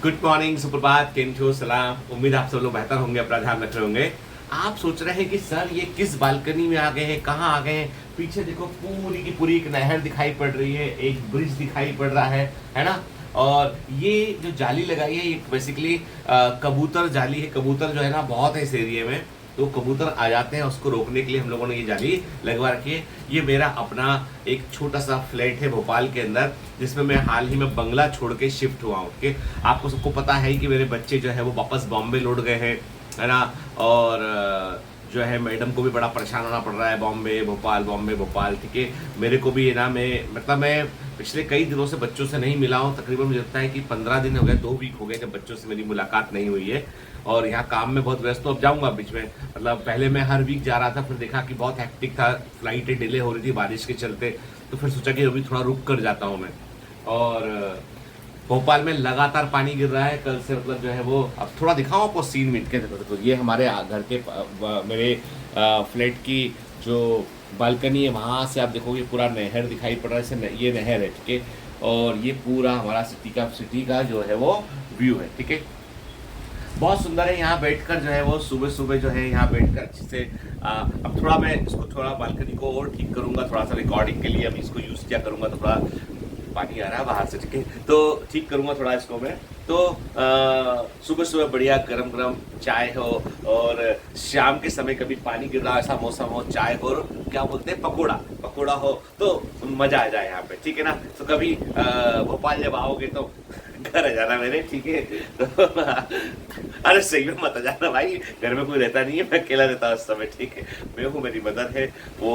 Good morning, सुप्रभात, केम छो, सलाम। उम्मीद आप सब लोग बेहतर होंगे, अपना ध्यान रख रहे होंगे। आप सोच रहे हैं कि सर ये किस बालकनी में आ गए हैं, कहाँ आ गए हैं। पीछे देखो पूरी की पूरी एक नहर दिखाई पड़ रही है, एक ब्रिज दिखाई पड़ रहा है ना। और ये जो जाली लगाई है ये बेसिकली कबूतर जाली है। कबूतर जो है ना बहुत है इस एरिया में, तो कबूतर आ जाते हैं, उसको रोकने के लिए हम लोगों ने ये जाली लगवा रखी है। ये मेरा अपना एक छोटा सा फ्लैट है भोपाल के अंदर, जिसमें मैं हाल ही में बंगला छोड़ के शिफ्ट हुआ हूँ। ओके, आपको सबको पता है कि मेरे बच्चे जो है वो वापस बॉम्बे लौट गए हैं, है ना। और जो है मैडम को भी बड़ा परेशान होना पड़ रहा है, बॉम्बे भोपाल। ठीक है, मेरे को भी है ना, मैं पिछले कई दिनों से बच्चों से नहीं मिला हूँ। तकरीबन मुझे लगता है कि 15 दिन हो गए, 2 वीक हो गए जब बच्चों से मेरी मुलाकात नहीं हुई है। और यहाँ काम में बहुत व्यस्त हूँ। अब जाऊँगा बीच में, मतलब पहले मैं हर वीक जा रहा था, फिर देखा कि बहुत हेक्टिक था, फ्लाइटें डिले हो रही थी बारिश के चलते, तो फिर सोचा कि अभी थोड़ा रुक कर जाता हूँ मैं। और भोपाल में लगातार पानी गिर रहा है कल से, मतलब जो है वो, अब थोड़ा दिखाऊँ आपको सीन मिनट के। तो ये हमारे घर के मेरे फ्लैट की जो बालकनी है, वहाँ से आप देखोगे पूरा नहर दिखाई पड़ रहा है। ये नहर है, ठीक है। और ये पूरा हमारा सिटी का जो है वो व्यू है, ठीक है। बहुत सुंदर है। यहाँ बैठकर जो है वो सुबह सुबह जो है यहाँ बैठकर अच्छे से अब थोड़ा मैं इसको थोड़ा बालकनी को और ठीक करूँगा, थोड़ा सा रिकॉर्डिंग के लिए। अब इसको यूज़ क्या करूँगा, तो थोड़ा पानी आ रहा है बाहर से, ठीक है, तो ठीक करूँगा थोड़ा इसको मैं। तो सुबह सुबह बढ़िया गरम गरम चाय हो, और शाम के समय कभी पानी गिर रहा ऐसा मौसम हो, चाय हो, और क्या बोलते हैं पकोड़ा हो, तो मज़ा आ जाए यहाँ पे, ठीक है ना। तो कभी भोपाल जब आओगे तो घर आ जाना मेरे, ठीक है। तो अरे सही में मत आ जाना भाई, घर में कोई रहता नहीं है, मैं अकेला रहता हूँ उस समय, ठीक है। मैं हूँ, मेरी मदर है, वो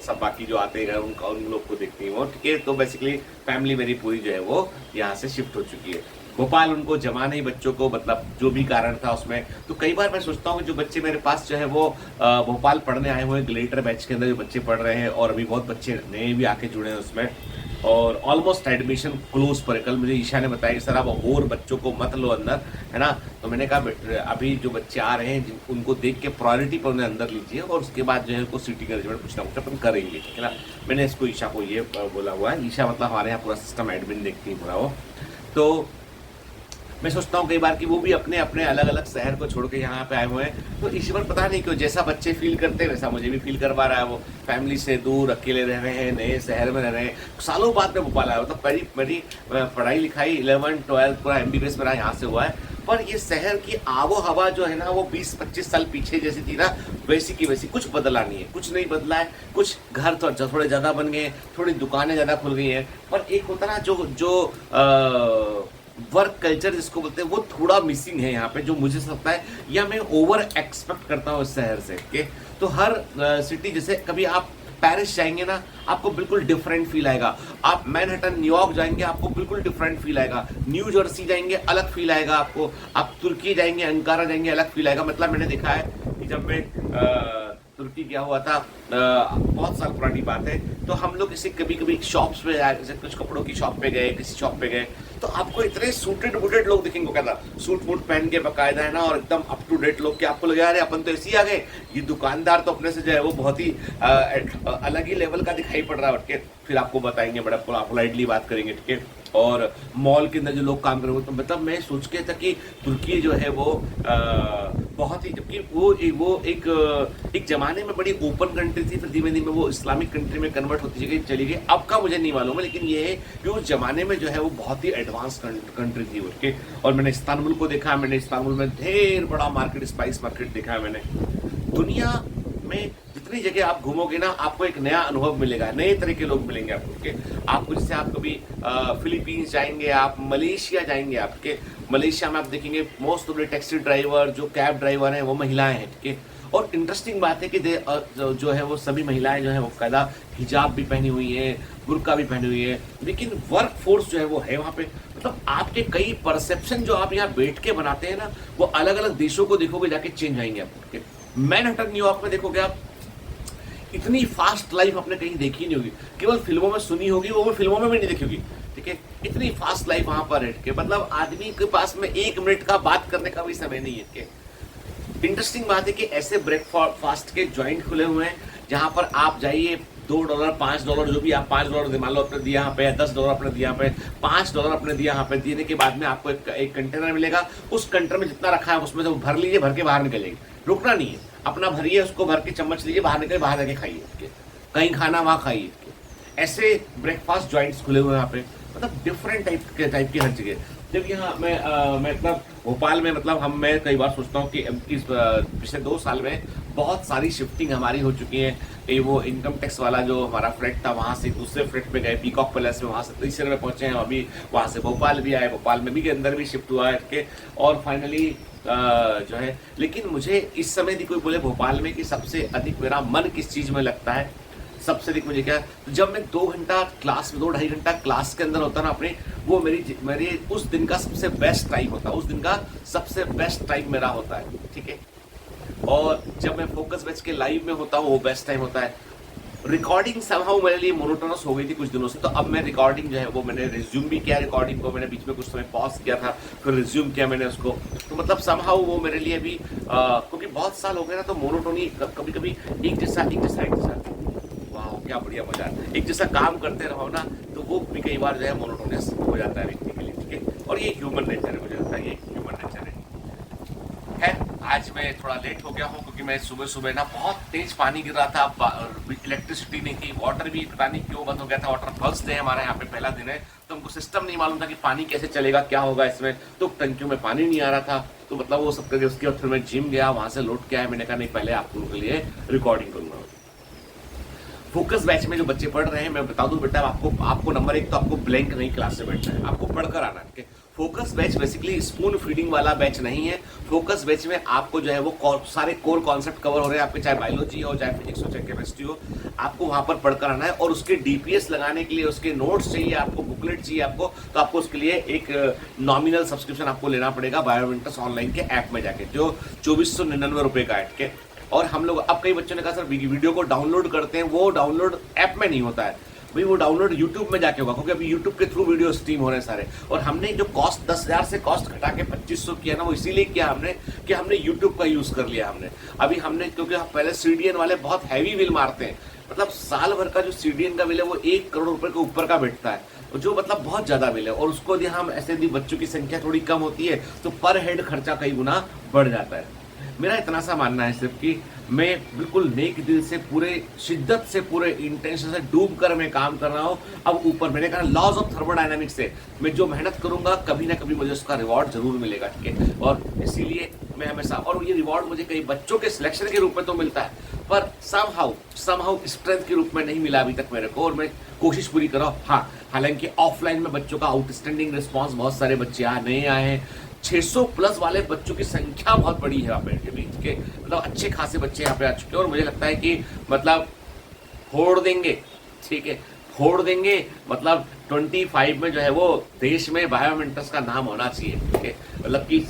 सब बाकी जो आते हैं उन लोग को देखती है वो, ठीक है। तो बेसिकली फैमिली मेरी पूरी जो है वो यहाँ से शिफ्ट हो चुकी है भोपाल। उनको जमा नहीं बच्चों को, मतलब जो भी कारण था उसमें। तो कई बार मैं सोचता हूँ कि जो बच्चे मेरे पास जो है वो भोपाल पढ़ने आए हुए हैं, ग्लेटर बैच के अंदर जो बच्चे पढ़ रहे हैं, और अभी बहुत बच्चे नए भी आके जुड़े हैं उसमें, और ऑलमोस्ट एडमिशन क्लोज पर है। कल मुझे ईशा ने बताया कि सर आप और बच्चों को मत लो अंदर, है ना। तो मैंने कहा अभी जो बच्चे आ रहे हैं उनको देख के प्रायोरिटी पर उन्हें अंदर लीजिए, और उसके बाद जो है उनको सीटी का रिजल्ट कुछ ना कुछ अपन करेंगे, ठीक है ना। मैंने इसको ईशा को ये बोला हुआ है। ईशा मतलब हमारे यहाँ पूरा सिस्टम एडमिन देखती है पूरा वो। तो मैं सोचता हूँ कई बार कि वो भी अपने अपने अलग अलग शहर को छोड़ के यहाँ पे आए हुए हैं। तो ईश्वर पता नहीं क्यों जैसा बच्चे फील करते हैं वैसा मुझे भी फील करवा रहा है। वो फैमिली से दूर अकेले रह रहे हैं, नए शहर में रह रहे हैं, सालों बाद में भोपाल आया। मतलब मेरी पढ़ाई लिखाई 11, 12 पूरा MBBS मेरा यहाँ से हुआ है, पर ये शहर की आबो हवा जो है ना वो 20-25 साल पीछे जैसी थी ना, वैसी की वैसी, कुछ बदला नहीं है, कुछ नहीं बदला है। कुछ घर तो थोड़े ज़्यादा बन गए हैं, थोड़ी दुकानें ज़्यादा खुल गई हैं, पर एक होता ना जो वर्क कल्चर जिसको बोलते हैं वो थोड़ा मिसिंग है यहाँ पे, जो मुझे लगता है, या मैं ओवर एक्सपेक्ट करता हूँ इस शहर से के। तो हर सिटी, जैसे कभी आप पेरिस जाएंगे ना, आपको बिल्कुल डिफरेंट फील आएगा। आप मैनहट्टन न्यूयॉर्क जाएंगे, आपको बिल्कुल डिफरेंट फील आएगा। न्यू जर्सी जाएंगे, अलग फील आएगा आपको। आप तुर्की जाएंगे, अंकारा जाएंगे, अलग फील आएगा। मतलब मैंने देखा है कि जब मैं तुर्की गया हुआ था, बहुत साल पुरानी बात है, तो हम लोग कभी कभी शॉप्स पे आए, जैसे कुछ कपड़ों की शॉप पे गए, किसी शॉप पे गए, तो आपको इतने सूटेड वूटेड लोग दिखेंगे, कहता सूट वूट पहन के बकायदा, है ना, और एकदम अप टू डेट लोग, के आपको लगे अरे अपन तो ऐसे ही आ गए। ये दुकानदार तो अपने से जो है वो बहुत ही अलग ही लेवल का दिखाई पड़ रहा है, उठ के फिर आपको बताएंगे, बड़ा पोलाइटली बात करेंगे, ठीक है। और मॉल के अंदर जो लोग काम कर रहे हो, तो मतलब मैं सोच के था कि तुर्की जो है वो बहुत ही, जबकि वो एक जमाने में बड़ी ओपन कंट्री थी, फिर धीमे धीमे वो इस्लामिक कंट्री में कन्वर्ट होती चली गई। अब का मुझे नहीं मालूम है, लेकिन ये है कि उस जमाने में जो है वो बहुत ही एडवांस कंट्री थी उसके। और मैंने इस्तांबुल को देखा, मैंने इस्तांबुल में ढेर बड़ा मार्केट, स्पाइस मार्केट देखा है मैंने। दुनिया में जितनी जगह आप घूमोगे ना, आपको एक नया अनुभव मिलेगा, नए तरह के लोग मिलेंगे आपको। जैसे आप कभी फिलीपींस जाएंगे, आप मलेशिया जाएंगे, आपके मलेशिया में आप देखेंगे most of the taxi driver, जो कैब ड्राइवर हैं, वो महिलाएं हैं, ठीक है। और इंटरेस्टिंग बात है कि जो है वो सभी महिलाएं जो है वो कायदा हिजाब भी पहनी हुई है, बुर्का भी पहनी हुई है, लेकिन वर्क फोर्स जो है वो है वहाँ पे। मतलब आपके कई परसेप्शन जो आप यहाँ बैठ के बनाते हैं ना, वो अलग अलग देशों को देखोगे जाके चेंज आएंगे आपके। मैनहट्टन न्यूयॉर्क में देखोगे आप, इतनी फास्ट लाइफ आपने कहीं देखी नहीं होगी, केवल फिल्मों में सुनी होगी, वो भी फिल्मों में भी नहीं देखी होगी, ठीक है। इतनी फास्ट लाइफ वहां पर है कि मतलब आदमी के पास में 1 मिनट का बात करने का भी समय नहीं है। इंटरेस्टिंग बात है कि ऐसे ब्रेकफास्ट के जॉइंट खुले हुए हैं, जहां पर आप जाइए, $2 $5 जो भी आप $5 मान लो आपने दिया यहाँ पे, $10 आपने दिया यहाँ पे, $5 आपने दिया यहाँ पे, देने के बाद में आपको एक कंटेनर मिलेगा। उस कंटेनर में जितना रखा है उसमें से भर लीजिए, भर के बाहर निकलेगी, रुकना नहीं है, अपना भरिए उसको, भर के चम्मच लीजिए, बाहर निकले, बाहर जाके खाइए, कहीं खाना वहाँ खाइए। ऐसे ब्रेकफास्ट जॉइंट्स खुले हुए हैं यहाँ पे, मतलब डिफरेंट टाइप की हर जगह। जब यहाँ मैं मतलब भोपाल में मतलब मैं कई बार सोचता हूँ कि इस पिछले 2 साल में बहुत सारी शिफ्टिंग हमारी हो चुकी है। कहीं वो इनकम टैक्स वाला जो हमारा फ्लैट था वहाँ से दूसरे फ्लैट पे गए, पीकॉक पैलेस में, वहाँ से तीसरे में पहुँचे हैं, अभी वहाँ से भोपाल भी आए, भोपाल में भी के अंदर भी शिफ्ट हुआ है के, और फाइनली जो है। लेकिन मुझे इस समय यदि कोई बोले भोपाल में कि सबसे अधिक मेरा मन किस चीज़ में लगता है, सबसे अधिक मुझे क्या, तो जब मैं 2 घंटा क्लास में 2-2.5 घंटा क्लास के अंदर होता ना अपने, वो मेरी उस दिन का सबसे बेस्ट टाइम होता है, उस दिन का सबसे बेस्ट टाइम मेरा होता है, ठीक है। और जब मैं फोकस बैच के लाइव में होता हूँ वो बेस्ट टाइम होता है। रिकॉर्डिंग समहाउ मेरे लिए मोनोटोनस हो गई थी कुछ दिनों से, तो अब मैं रिकॉर्डिंग जो है वो मैंने रिज्यूम भी किया, रिकॉर्डिंग को मैंने बीच में कुछ समय पॉज किया था, फिर रिज्यूम किया मैंने उसको, तो मतलब समहाउ वो मेरे लिए भी क्योंकि बहुत साल हो गए ना, तो मोनोटोनी कभी कभी एक जैसा वाह क्या बढ़िया मजा आता है, एक जैसा काम करते रहो ना, तो वो भी कई बार जो है मोनोटोनस हो जाता है व्यक्ति के लिए, ठीक है। और ये ह्यूमन नेचर है, मुझे लगता है ये ह्यूमन नेचर है। आज मैं थोड़ा लेट हो गया हूँ क्योंकि मैं सुबह ना बहुत तेज पानी गिर रहा था, इलेक्ट्रिसिटी नहीं थी, वाटर भी पता नहीं क्यों बंद हो गया था। वाटर फर्स्ट डे हमारे यहाँ पे पहला दिन है, तो हमको सिस्टम नहीं मालूम था कि पानी कैसे चलेगा, क्या होगा इसमें, तो टंकियों में पानी नहीं आ रहा था, तो मतलब वो सब करके उसके बाद फिर मैं जिम गया, वहां से लौट के आया, मैंने कहा नहीं पहले आप लोगों के लिए रिकॉर्डिंग करूंगा। फोकस बैच में जो बच्चे पढ़ रहे हैं, मैं बता दूं बेटा, आपको नंबर 1 तो आपको ब्लैंक नहीं क्लास से बैठना है, आपको पढ़कर आना है। Focus batch basically spoon feeding वाला बैच नहीं है। फोकस बैच में आपको जो है वो सारे कोर कॉन्सेप्ट कवर हो रहे हैं आपके, चाहे बायोलॉजी हो, चाहे फिजिक्स हो, चाहे केमिस्ट्री हो, आपको वहां पर पढ़कर आना है। और उसके डीपीएस लगाने के लिए उसके नोट्स चाहिए आपको, बुकलेट चाहिए आपको, तो आपको उसके लिए एक नॉमिनल सब्सक्रिप्शन आपको लेना पड़ेगा बायोमेंटस ऑनलाइन के ऐप में जाके, जो 2499 रुपए का है। और हम लोग, अब कई बच्चों ने कहा सर वीडियो को डाउनलोड करते हैं, वो डाउनलोड ऐप में नहीं होता है भाई, वो डाउनलोड यूट्यूब में जाके होगा, क्योंकि अभी यूट्यूब के थ्रू वीडियो स्ट्रीम हो रहे हैं सारे। और हमने जो कॉस्ट 10,000 से कॉस्ट घटा के 2500 किया ना, वो इसीलिए किया हमने कि हमने यूट्यूब का यूज कर लिया हमने। अभी हमने, क्योंकि पहले सीडीएन वाले बहुत हैवी बिल मारते हैं, मतलब साल भर का जो सीडीएन का बिल है वो 1 करोड़ रुपए के ऊपर का बैठता है, जो मतलब बहुत ज्यादा बिल है। और उसको यदि हम ऐसे यदि बच्चों की संख्या थोड़ी कम होती है तो पर हेड खर्चा कई गुना बढ़ जाता है। मेरा इतना सा मानना है सिर्फ कि मैं बिल्कुल नेक दिल से, पूरे शिद्दत से, पूरे इंटेंशन से डूब कर मैं काम कर रहा हूँ। अब ऊपर मैंने कहा लॉज ऑफ थर्मोडायनामिक्स से मैं जो मेहनत करूंगा कभी ना कभी मुझे उसका रिवॉर्ड जरूर मिलेगा, ठीक है। और इसीलिए मैं हमेशा, और ये रिवॉर्ड मुझे कई बच्चों के सिलेक्शन के रूप में तो मिलता है, पर समहाउ स्ट्रेंथ के रूप में नहीं मिला अभी तक मेरे को, और मैं कोशिश पूरी कर रहा हूँ। हाँ, हालांकि ऑफलाइन में बच्चों का आउटस्टैंडिंग रिस्पॉन्स, बहुत सारे बच्चे नए आए हैं, 600 प्लस वाले बच्चों की संख्या बहुत बड़ी है यहाँ पे के बीच के, मतलब अच्छे खासे बच्चे यहाँ पे आ चुके हैं। और मुझे लगता है कि मतलब फोड़ देंगे, ठीक है, फोड़ देंगे। मतलब 25 में जो है वो देश में बायोमेंटस का नाम होना चाहिए, ठीक है, मतलब कि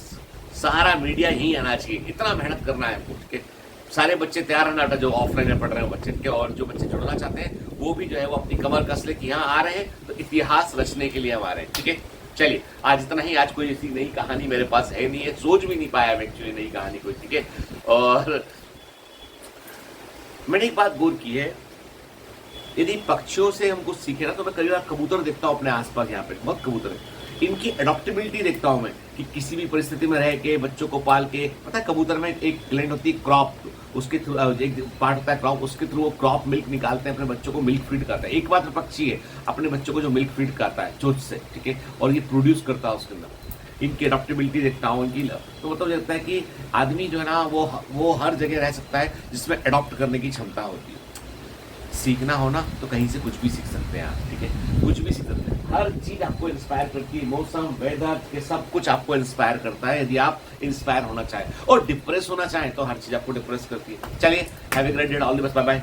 सारा मीडिया यही आना चाहिए, इतना मेहनत करना है, ठीक है। सारे बच्चे तैयार रहना, जो ऑफलाइन में पढ़ रहे हैं बच्चे के, और जो बच्चे जुड़ना चाहते हैं वो भी जो है वो अपनी कमर कस ले कि यहाँ आ रहे हैं तो इतिहास रचने के लिए हम आ रहे हैं, ठीक है। चलिए आज इतना ही। आज कोई ऐसी नई कहानी मेरे पास है नहीं है, सोच भी नहीं पाया एक्चुअली नई कहानी कोई, ठीक है। और मैंने एक बात गौर की है, यदि पक्षियों से हम कुछ सीखे ना, तो मैं कई बार कबूतर देखता हूँ अपने आसपास, यहाँ पे बहुत कबूतर है, इनकी एडॉप्टेबिलिटी देखता हूँ मैं कि किसी भी परिस्थिति में रह के बच्चों को पाल के, पता है कबूतर में एक ग्लैंड होती है क्रॉप, उसके थ्रू एक पार्ट होता है क्रॉप, उसके थ्रू वो क्रॉप मिल्क निकालते हैं, अपने बच्चों को मिल्क फीड करता है। एक बात पक्षी है अपने बच्चों को जो मिल्क फीड करता है चोंच से, ठीक है, और ये प्रोड्यूस करता है उसके अंदर। इनकी एडॉप्टेबिलिटी देखता हूँ इनकी, तो मतलब लगता है कि आदमी जो है ना वो हर जगह रह सकता है जिसमें एडॉप्ट करने की क्षमता होती है। सीखना हो ना तो कहीं से कुछ भी सीख सकते हैं आप, ठीक है, कुछ भी सीख सकते हैं। हर चीज आपको इंस्पायर करती है, मौसम, वेदर के सब कुछ आपको इंस्पायर करता है यदि आप इंस्पायर होना चाहें। और डिप्रेस होना चाहें तो हर चीज आपको डिप्रेस करती है। चलिए, have a great day, all the best, bye bye.